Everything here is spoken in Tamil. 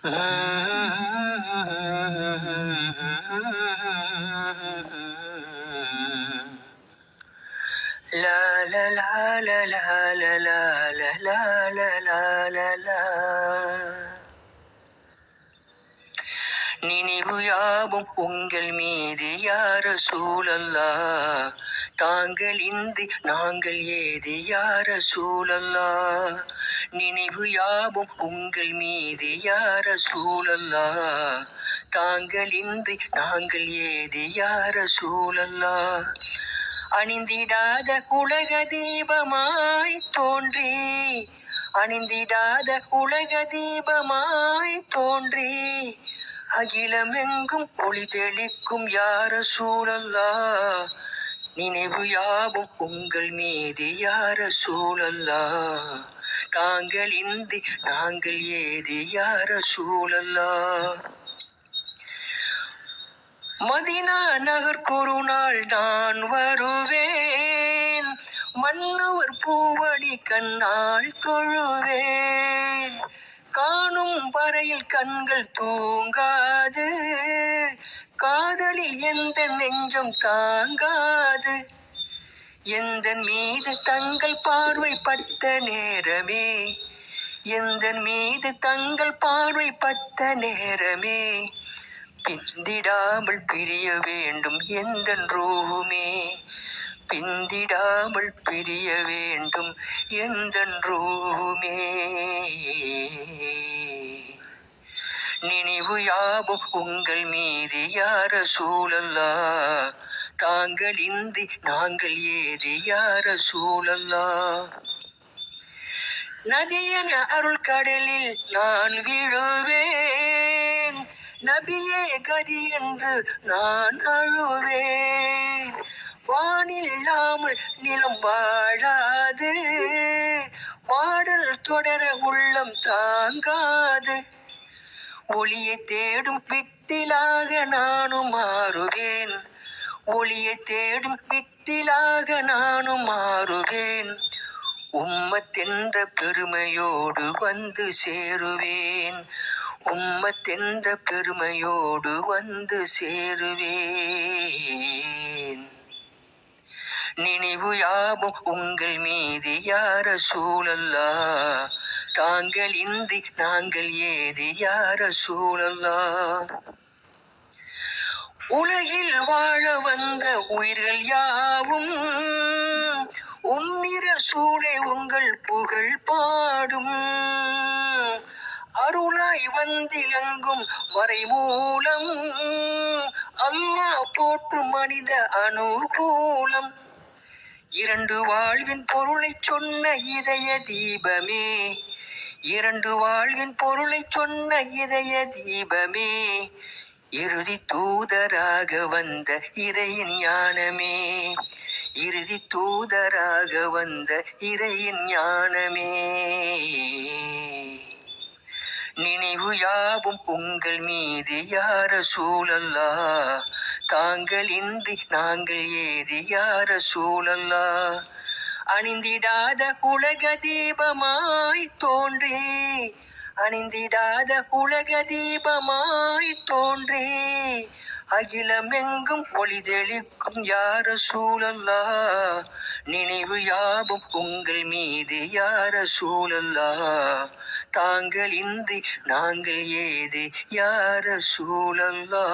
La la la la la la la la la la la la. நினைவு யாவும் உங்கள் மீது யார சூழல்லா, தாங்கள் இன்றி நாங்கள் ஏது யார சூழல்லா. நினைவு யாவும் உங்கள் மீது யார சூழல்லா, தாங்கள் இன்றி நாங்கள் ஏது யார சூழல்லா. அணிந்திடாத உலக தீபமாய் தோன்றி, அணிந்திடாத உலக தீபமாய் தோன்றி, அகிலமெங்கும் ஒளி தெளிக்கும் யார சூழல்லா. நினைவு யாவும் உங்கள் மீது யார சூழல்லா, தாங்கள் இன்றி நாங்கள் ஏது யார சூழல்லா. மதினா நகர்க்கொரு நாள் நான் வருவேன், மன்னவர் பூவடி கண்ணால் தொழுவேன். காணும் வரையில் கண்கள் தூங்காது, காதலில் எந்த நெஞ்சம் தாங்காது. எந்த மீது தங்கள் பார்வை பட்ட நேரமே, எந்த மீது தங்கள் பார்வை பட்ட நேரமே, பிந்திடாமல் பிரிய வேண்டும் எந்தன் ரூஹுமே, பிந்திடாமல் பிரிய வேண்டும் எந்தன் ரூஹுமே. நினைவு யாவும் உங்கள் மீது யார சூழல்லா, தாங்கள் இன்றி நாங்கள் ஏது யார சூழல்லா. நதியன அருள் கடலில் நான் விழுவேன், நபியே கதி என்று நான் அழுவேன். வானில்லாமல் நிலம் வாழாது, பாடல் தொடர உள்ளம் தாங்காது. ஒளியை தேடும் பிட்டிலாக நானும் மாறுவேன், ஒளியை தேடும் பிட்டிலாக நானும் மாறுவேன். உம்மத்தென்ற பெருமையோடு வந்து சேருவேன், உம்மத்தென்ற பெருமையோடு வந்து சேருவேன். நினைவு யாவும் உங்கள் மீது யார சூழல்லா, தாங்கள் இன்றி நாங்கள் ஏது யார சூழல்லா. உலகில் வாழ வந்த உயிர்கள் யாவும் உம்மிர சூழே உங்கள் புகழ் பாடும். அருளாய் வந்திலங்கும் மறைமூலம், அல்லாஹ் போற்றும் மனித அனுகூலம். இரண்டு வாழ்வின் பொருளை சொன்ன இதய தீபமே, இரண்டு வாழ்வின் பொருளை சொன்ன இதய தீபமே, இறுதி தூதராக வந்த இறையின் ஞானமே, இறுதி தூதராக வந்த இறையின் ஞானமே. நினைவு யாவும் உங்கள் மீது யார சூழல்லா, தாங்கள் இன்றி நாங்கள் ஏது யார சூழல்லா. அணிந்திடாத உலக தீபமாய் தோன்றி, அணிந்திடாத உலக தீபமாய் தோன்றி, அகிலமெங்கும் ஒளி தெளிக்கும் யார சூழல்லா. நினைவு யாவும் உங்கள் மீது யார சூழல்லா, தாங்கள் இன்றி நாங்கள் ஏது யார சூழல்லா.